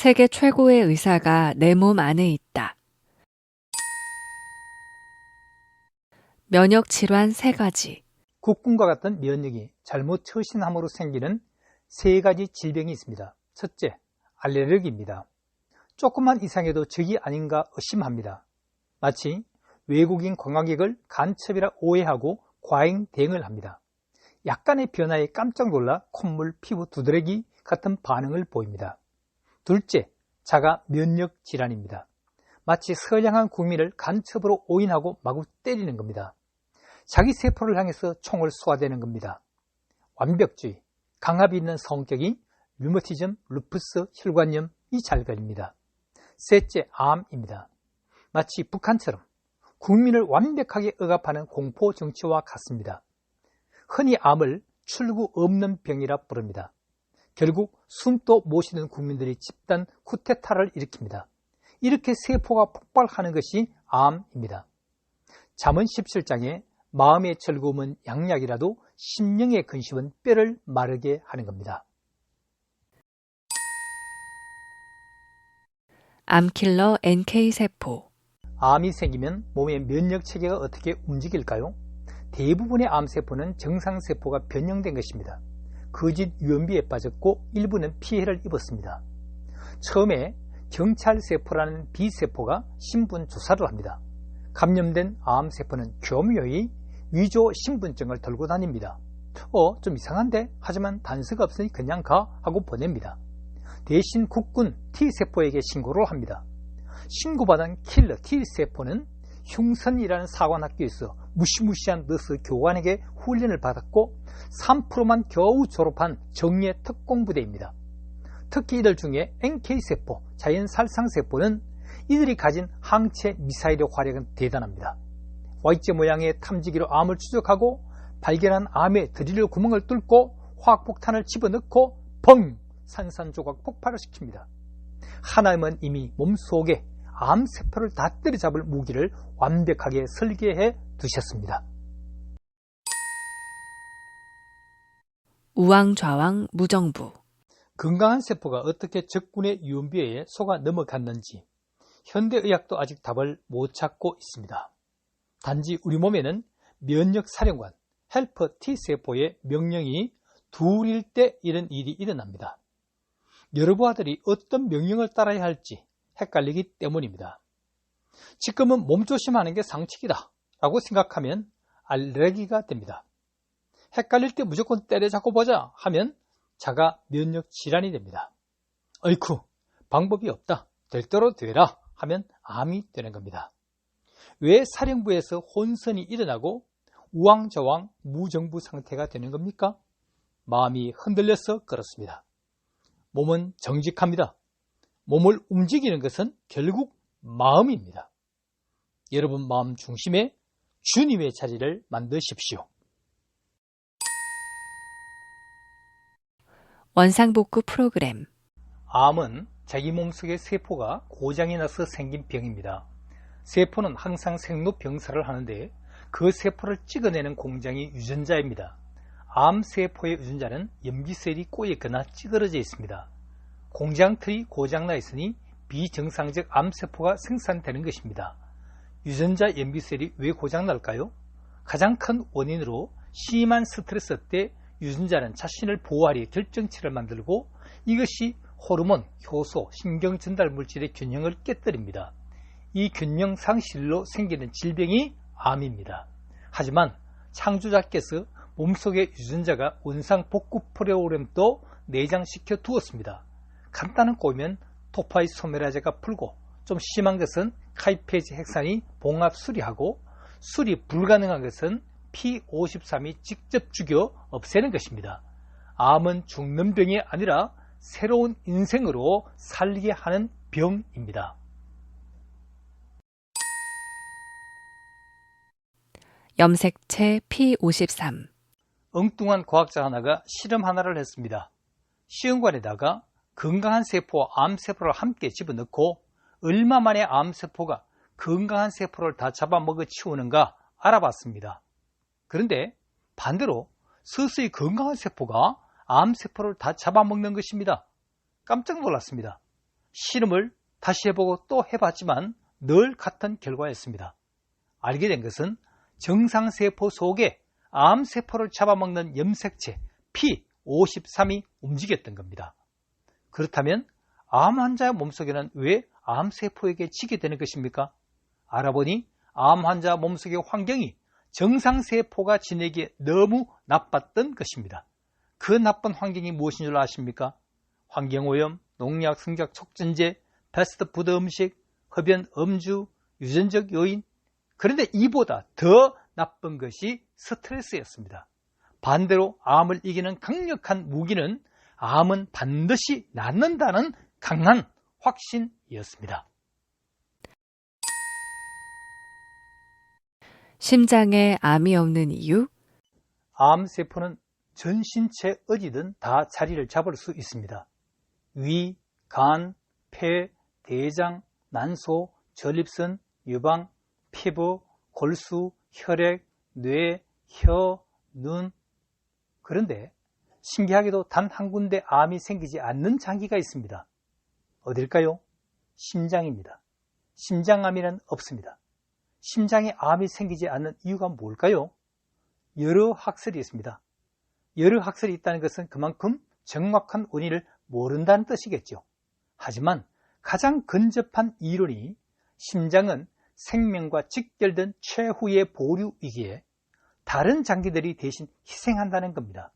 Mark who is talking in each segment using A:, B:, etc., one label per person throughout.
A: 세계 최고의 의사가 내 몸 안에 있다. 면역 질환 3가지.
B: 국군과 같은 면역이 잘못 처신함으로 생기는 3가지 질병이 있습니다. 첫째, 알레르기입니다. 조금만 이상해도 적이 아닌가 의심합니다. 마치 외국인 관광객을 간첩이라 오해하고 과잉 대응을 합니다. 약간의 변화에 깜짝 놀라 콧물, 피부 두드러기 같은 반응을 보입니다. 둘째, 자가 면역 질환입니다. 마치 선량한 국민을 간첩으로 오인하고 마구 때리는 겁니다. 자기 세포를 향해서 총을 쏘아대는 겁니다. 완벽주의, 강압이 있는 성격이 류머티즘, 루푸스, 혈관염이 잘 걸립니다. 셋째, 암입니다. 마치 북한처럼 국민을 완벽하게 억압하는 공포 정치와 같습니다. 흔히 암을 출구 없는 병이라 부릅니다. 결국 숨도 못 쉬는 국민들이 집단 쿠데타를 일으킵니다. 이렇게 세포가 폭발하는 것이 암입니다. 잠언 17장에 마음의 즐거움은 양약이라도 심령의 근심은 뼈를 마르게 하는 겁니다.
A: 암킬러 NK세포.
B: 암이 생기면 몸의 면역체계가 어떻게 움직일까요? 대부분의 암세포는 정상세포가 변형된 것입니다. 거짓 유언비에 빠졌고 일부는 피해를 입었습니다. 처음에 경찰세포라는 B세포가 신분 조사를 합니다. 감염된 암세포는 교묘히 위조 신분증을 들고 다닙니다. 좀 이상한데? 하지만 단서가 없으니 그냥 가 하고 보냅니다. 대신 국군 T세포에게 신고를 합니다. 신고받은 킬러 T세포는 흉선이라는 사관학교에서 무시무시한 너스 교관에게 훈련을 받았고 3%만 겨우 졸업한 정예 특공부대입니다. 특히 이들 중에 NK세포, 자연살상세포는 이들이 가진 항체 미사일의 화력은 대단합니다. Y자 모양의 탐지기로 암을 추적하고 발견한 암에 드릴 구멍을 뚫고 화학폭탄을 집어넣고 펑! 산산조각 폭발을 시킵니다. 하나님은 이미 몸속에 암세포를 다 때려잡을 무기를 완벽하게 설계해 두셨습니다.
A: 우왕좌왕 무정부.
B: 건강한 세포가 어떻게 적군의 유언비어에 속아 넘어갔는지 현대의학도 아직 답을 못 찾고 있습니다. 단지 우리 몸에는 면역사령관, 헬퍼 T세포의 명령이 둘일 때 이런 일이 일어납니다. 여러분들이 어떤 명령을 따라야 할지 헷갈리기 때문입니다. 지금은 몸조심하는 게 상책이다 라고 생각하면 알레르기가 됩니다. 헷갈릴 때 무조건 때려잡고 보자 하면 자가 면역 질환이 됩니다. 어이쿠, 방법이 없다, 될 대로 되라 하면 암이 되는 겁니다. 왜 사령부에서 혼선이 일어나고 우왕좌왕 무정부 상태가 되는 겁니까? 마음이 흔들려서 그렇습니다. 몸은 정직합니다. 몸을 움직이는 것은 결국 마음입니다. 여러분 마음 중심에 주님의 자리를 만드십시오.
A: 원상복구 프로그램.
B: 암은 자기 몸속의 세포가 고장이 나서 생긴 병입니다. 세포는 항상 생로병사를 하는데 그 세포를 찍어내는 공장이 유전자입니다. 암세포의 유전자는 염기셀이 꼬였거나 찌그러져 있습니다. 공장틀이 고장나 있으니 비정상적 암세포가 생산되는 것입니다. 유전자 염기셀이 왜 고장날까요? 가장 큰 원인으로 심한 스트레스 때 유전자는 자신을 보호하려 결정체를 만들고 이것이 호르몬, 효소, 신경 전달 물질의 균형을 깨뜨립니다. 이 균형 상실로 생기는 질병이 암입니다. 하지만 창조자께서 몸속의 유전자가 원상복구 프로그램도 내장시켜 두었습니다. 간단한 꼬이면 토파이소메라제가 풀고 좀 심한 것은 카이페지 핵산이 봉합 수리하고 수리 불가능한 것은 P53이 직접 죽여 없애는 것입니다. 암은 죽는 병이 아니라 새로운 인생으로 살게 하는 병입니다.
A: 염색체 P53.
B: 엉뚱한 과학자 하나가 실험 하나를 했습니다. 시험관에다가 건강한 세포와 암세포를 함께 집어넣고 얼마 만에 암세포가 건강한 세포를 다 잡아먹어 치우는가 알아봤습니다. 그런데 반대로 서서히 건강한 세포가 암세포를 다 잡아먹는 것입니다. 깜짝 놀랐습니다. 실험을 다시 해보고 또 해봤지만 늘 같은 결과였습니다. 알게 된 것은 정상세포 속에 암세포를 잡아먹는 염색체 P53이 움직였던 겁니다. 그렇다면 암 환자 몸속에는 왜 암세포에게 지게 되는 것입니까? 알아보니 암 환자 몸속의 환경이 정상세포가 지내기에 너무 나빴던 것입니다. 그 나쁜 환경이 무엇인 줄 아십니까? 환경오염, 농약, 성장 촉진제, 패스트푸드 음식, 흡연, 음주, 유전적 요인. 그런데 이보다 더 나쁜 것이 스트레스였습니다. 반대로 암을 이기는 강력한 무기는 암은 반드시 낫는다는 강한 확신이었습니다.
A: 심장에 암이 없는 이유?
B: 암세포는 전 신체 어디든 다 자리를 잡을 수 있습니다. 위, 간, 폐, 대장, 난소, 전립선, 유방, 피부, 골수, 혈액, 뇌, 혀, 눈. 그런데 신기하게도 단 한 군데 암이 생기지 않는 장기가 있습니다. 어딜까요? 심장입니다. 심장암이란 없습니다. 심장에 암이 생기지 않는 이유가 뭘까요? 여러 학설이 있습니다. 여러 학설이 있다는 것은 그만큼 정확한 원인을 모른다는 뜻이겠죠. 하지만 가장 근접한 이론이 심장은 생명과 직결된 최후의 보류이기에 다른 장기들이 대신 희생한다는 겁니다.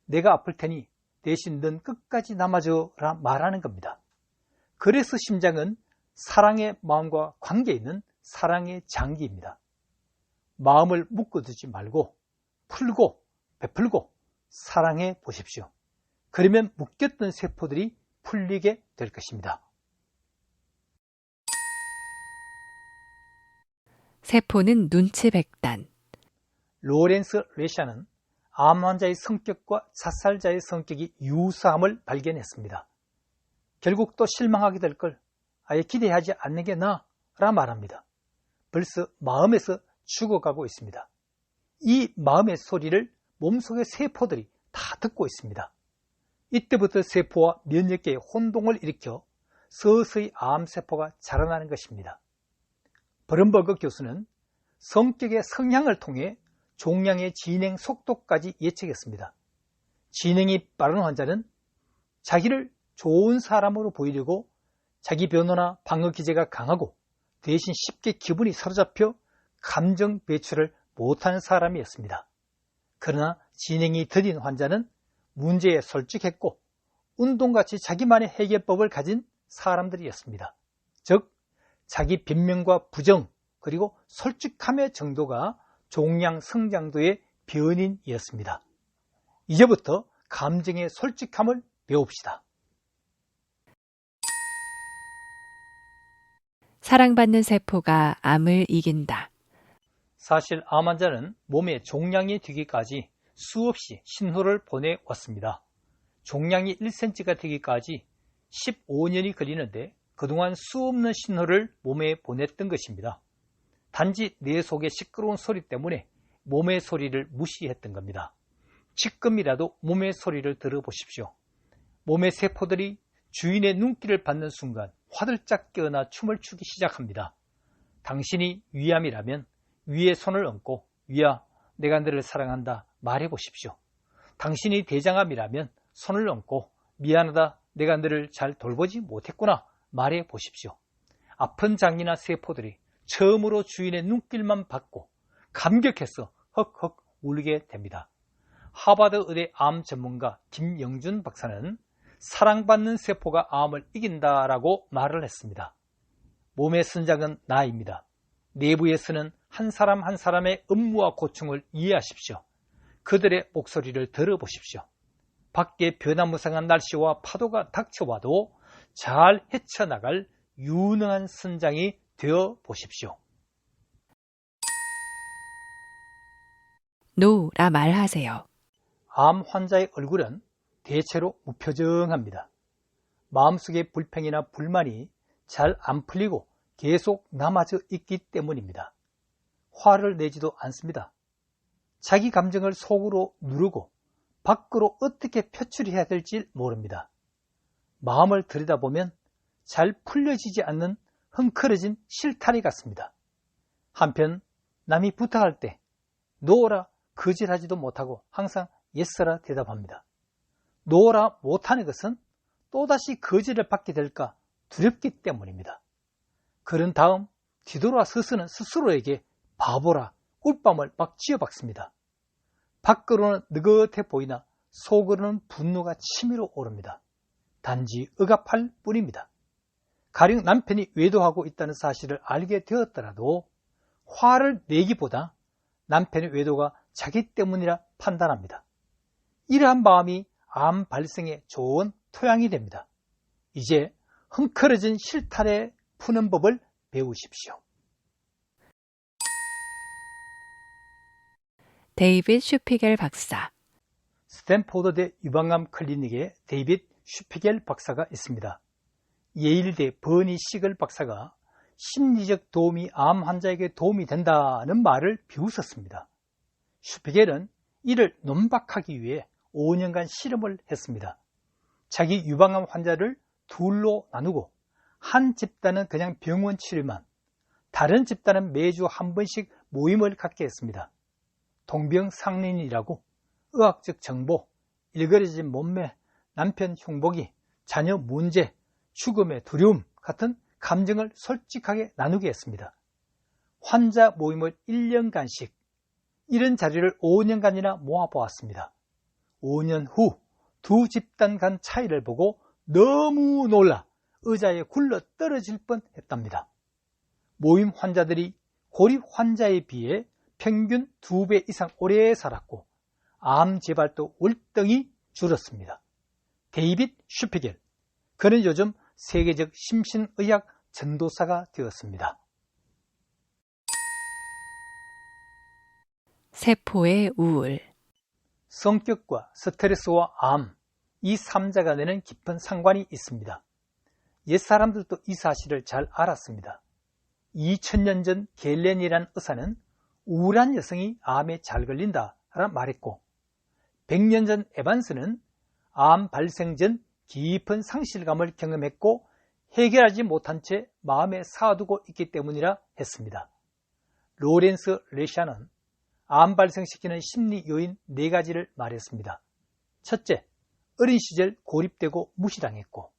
B: 내가 아플 테니 대신 넌 끝까지 남아줘라 말하는 겁니다. 그래서 심장은 사랑의 마음과 관계 있는 사랑의 장기입니다. 마음을 묶어두지 말고 풀고 베풀고 사랑해 보십시오. 그러면 묶였던 세포들이 풀리게 될 것입니다.
A: 세포는 눈치 백단.
B: 로렌스 레샤는 암 환자의 성격과 자살자의 성격이 유사함을 발견했습니다. 결국 또 실망하게 될 걸 아예 기대하지 않는 게 나으라 말합니다. 벌써 마음에서 죽어가고 있습니다. 이 마음의 소리를 몸속의 세포들이 다 듣고 있습니다. 이때부터 세포와 면역계의 혼동을 일으켜 서서히 암세포가 자라나는 것입니다. 버른버그 교수는 성격의 성향을 통해 종양의 진행 속도까지 예측했습니다. 진행이 빠른 환자는 자기를 좋은 사람으로 보이려고 자기 변호나 방어 기제가 강하고 대신 쉽게 기분이 사로잡혀 감정 배출을 못하는 사람이었습니다. 그러나 진행이 더딘 환자는 문제에 솔직했고 운동같이 자기만의 해결법을 가진 사람들이었습니다. 즉 자기 변명과 부정 그리고 솔직함의 정도가 종양 성장도의 변인이었습니다. 이제부터 감정의 솔직함을 배웁시다.
A: 사랑받는 세포가 암을 이긴다.
B: 사실 암 환자는 몸에 종양이 되기까지 수없이 신호를 보내왔습니다. 종양이 1cm가 되기까지 15년이 걸리는데 그동안 수없는 신호를 몸에 보냈던 것입니다. 단지 뇌 속의 시끄러운 소리 때문에 몸의 소리를 무시했던 겁니다. 지금이라도 몸의 소리를 들어보십시오. 몸의 세포들이 주인의 눈길을 받는 순간 화들짝 깨어나 춤을 추기 시작합니다. 당신이 위암이라면 위에 손을 얹고 위야 내가 너를 사랑한다 말해보십시오. 당신이 대장암이라면 손을 얹고 미안하다 내가 너를 잘 돌보지 못했구나 말해보십시오. 아픈 장기나 세포들이 처음으로 주인의 눈길만 받고 감격해서 헉헉 울게 됩니다. 하버드 의대 암 전문가 김영준 박사는 사랑받는 세포가 암을 이긴다라고 말을 했습니다. 몸의 선장은 나입니다. 내부에서는 한 사람 한 사람의 업무와 고충을 이해하십시오. 그들의 목소리를 들어보십시오. 밖에 변화무쌍한 날씨와 파도가 닥쳐와도 잘 헤쳐나갈 유능한 선장이 되어 보십시오.
A: 노라 말하세요.
B: 암 환자의 얼굴은 대체로 무표정합니다. 마음속의 불평이나 불만이 잘 안 풀리고 계속 남아져 있기 때문입니다. 화를 내지도 않습니다. 자기 감정을 속으로 누르고 밖으로 어떻게 표출해야 될지 모릅니다. 마음을 들여다보면 잘 풀려지지 않는 흥크러진 실타래 같습니다. 한편 남이 부탁할 때 노라 거절하지도 못하고 항상 예스라 대답합니다. 노라 못하는 것은 또다시 거절을 받게 될까 두렵기 때문입니다. 그런 다음 뒤돌아 서서는 스스로에게 바보라 꿀밤을 막 쥐어박습니다. 밖으로는 느긋해 보이나 속으로는 분노가 치밀어 오릅니다. 단지 억압할 뿐입니다. 가령 남편이 외도하고 있다는 사실을 알게 되었더라도 화를 내기보다 남편의 외도가 자기 때문이라 판단합니다. 이러한 마음이 암 발생에 좋은 토양이 됩니다. 이제 흥크러진 실타래 푸는 법을 배우십시오.
A: 데이빗 슈피겔 박사.
B: 스탠포드대 유방암 클리닉에 데이빗 슈피겔 박사가 있습니다. 예일대 버니 시글 박사가 심리적 도움이 암 환자에게 도움이 된다는 말을 비웃었습니다. 슈피겔은 이를 논박하기 위해 5년간 실험을 했습니다. 자기 유방암 환자를 둘로 나누고 한 집단은 그냥 병원 치료만, 다른 집단은 매주 한 번씩 모임을 갖게 했습니다. 동병상련이라고 의학적 정보, 일그러진 몸매, 남편 흉보기, 자녀 문제, 죽음의 두려움 같은 감정을 솔직하게 나누게 했습니다. 환자 모임을 1년간씩, 이런 자리를 5년간이나 모아보았습니다. 5년 후 두 집단 간 차이를 보고 너무 놀라 의자에 굴러 떨어질 뻔했답니다. 모임 환자들이 고립 환자에 비해 평균 2배 이상 오래 살았고 암 재발도 월등히 줄었습니다. 데이빗 슈피겔, 그는 요즘 세계적 심신의학 전도사가 되었습니다.
A: 세포의 우울.
B: 성격과 스트레스와 암, 이 3자가 내는 깊은 상관이 있습니다. 옛사람들도 이 사실을 잘 알았습니다. 2000년 전 갤렌이라는 의사는 우울한 여성이 암에 잘 걸린다라 말했고, 100년 전 에반스는 암 발생 전 깊은 상실감을 경험했고 해결하지 못한 채 마음에 쌓아두고 있기 때문이라 했습니다. 로렌스 레샤는 암 발생시키는 심리 요인 4가지를 말했습니다. 첫째, 어린 시절 고립되고 무시당했고,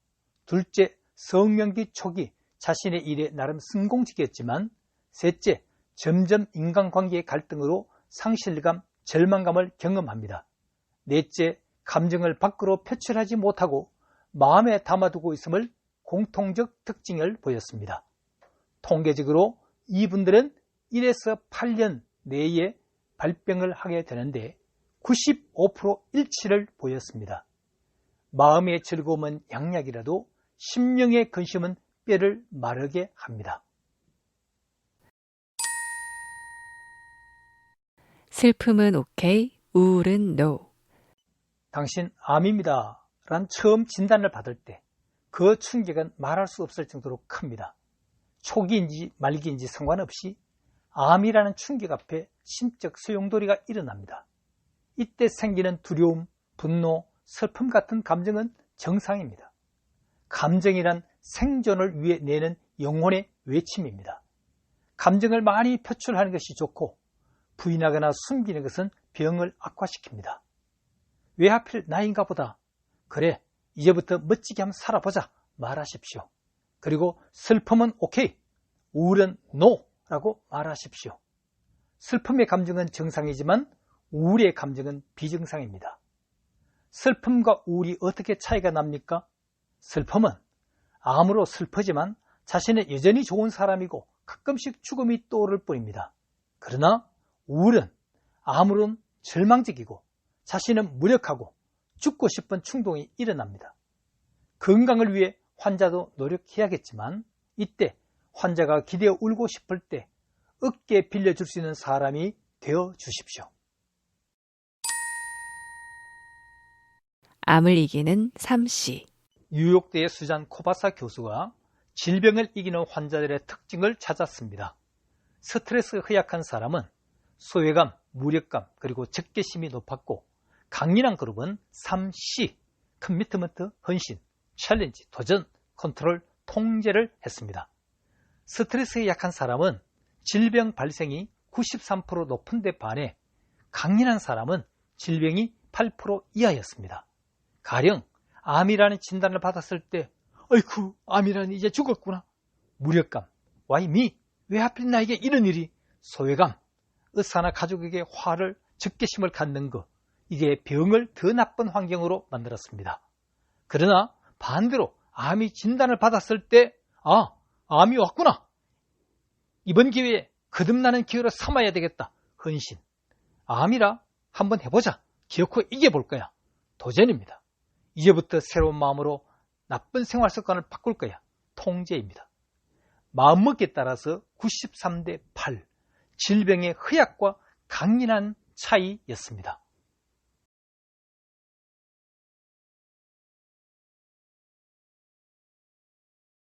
B: 둘째, 성명기 초기 자신의 일에 나름 성공적이었지만, 셋째, 점점 인간관계의 갈등으로 상실감, 절망감을 경험합니다. 넷째, 감정을 밖으로 표출하지 못하고 마음에 담아두고 있음을 공통적 특징을 보였습니다. 통계적으로 이분들은 1에서 8년 내에 발병을 하게 되는데 95% 일치를 보였습니다. 마음의 즐거움은 양약이라도 심령의 근심은 뼈를 마르게 합니다.
A: 슬픔은 오케이, 우울은 노.
B: 당신 암입니다 란 처음 진단을 받을 때 그 충격은 말할 수 없을 정도로 큽니다. 초기인지 말기인지 상관없이 암이라는 충격 앞에 심적 소용돌이가 일어납니다. 이때 생기는 두려움, 분노, 슬픔 같은 감정은 정상입니다. 감정이란 생존을 위해 내는 영혼의 외침입니다. 감정을 많이 표출하는 것이 좋고 부인하거나 숨기는 것은 병을 악화시킵니다. 왜 하필 나인가 보다. 그래, 이제부터 멋지게 한번 살아보자 말하십시오. 그리고 슬픔은 오케이, 우울은 노 라고 말하십시오. 슬픔의 감정은 정상이지만 우울의 감정은 비정상입니다. 슬픔과 우울이 어떻게 차이가 납니까? 슬픔은 암으로 슬프지만 자신은 여전히 좋은 사람이고 가끔씩 죽음이 떠오를 뿐입니다. 그러나 우울은 암으로는 절망적이고 자신은 무력하고 죽고 싶은 충동이 일어납니다. 건강을 위해 환자도 노력해야겠지만 이때 환자가 기대어 울고 싶을 때 어깨에 빌려줄 수 있는 사람이 되어 주십시오.
A: 암을 이기는 3C.
B: 뉴욕대의 수잔 코바사 교수가 질병을 이기는 환자들의 특징을 찾았습니다. 스트레스 허약한 사람은 소외감, 무력감, 그리고 적개심이 높았고, 강인한 그룹은 3C, 커미트먼트, 헌신, 챌린지, 도전, 컨트롤, 통제를 했습니다. 스트레스에 약한 사람은 질병 발생이 93% 높은 데 반해 강인한 사람은 질병이 8% 이하였습니다. 가령 암이라는 진단을 받았을 때 어이쿠 암이라니 이제 죽었구나, 무력감, why me? 왜 하필 나에게 이런 일이, 소외감, 의사나 가족에게 화를 적개심을 갖는 것, 이게 병을 더 나쁜 환경으로 만들었습니다. 그러나 반대로 암이 진단을 받았을 때 암이 왔구나, 이번 기회에 거듭나는 기회로 삼아야 되겠다, 헌신, 암이라 한번 해보자, 기어코 이겨볼 거야, 도전입니다. 이제부터 새로운 마음으로 나쁜 생활 습관을 바꿀 거야, 통제입니다. 마음먹기에 따라서 93대 8, 질병의 허약과 강인한 차이였습니다.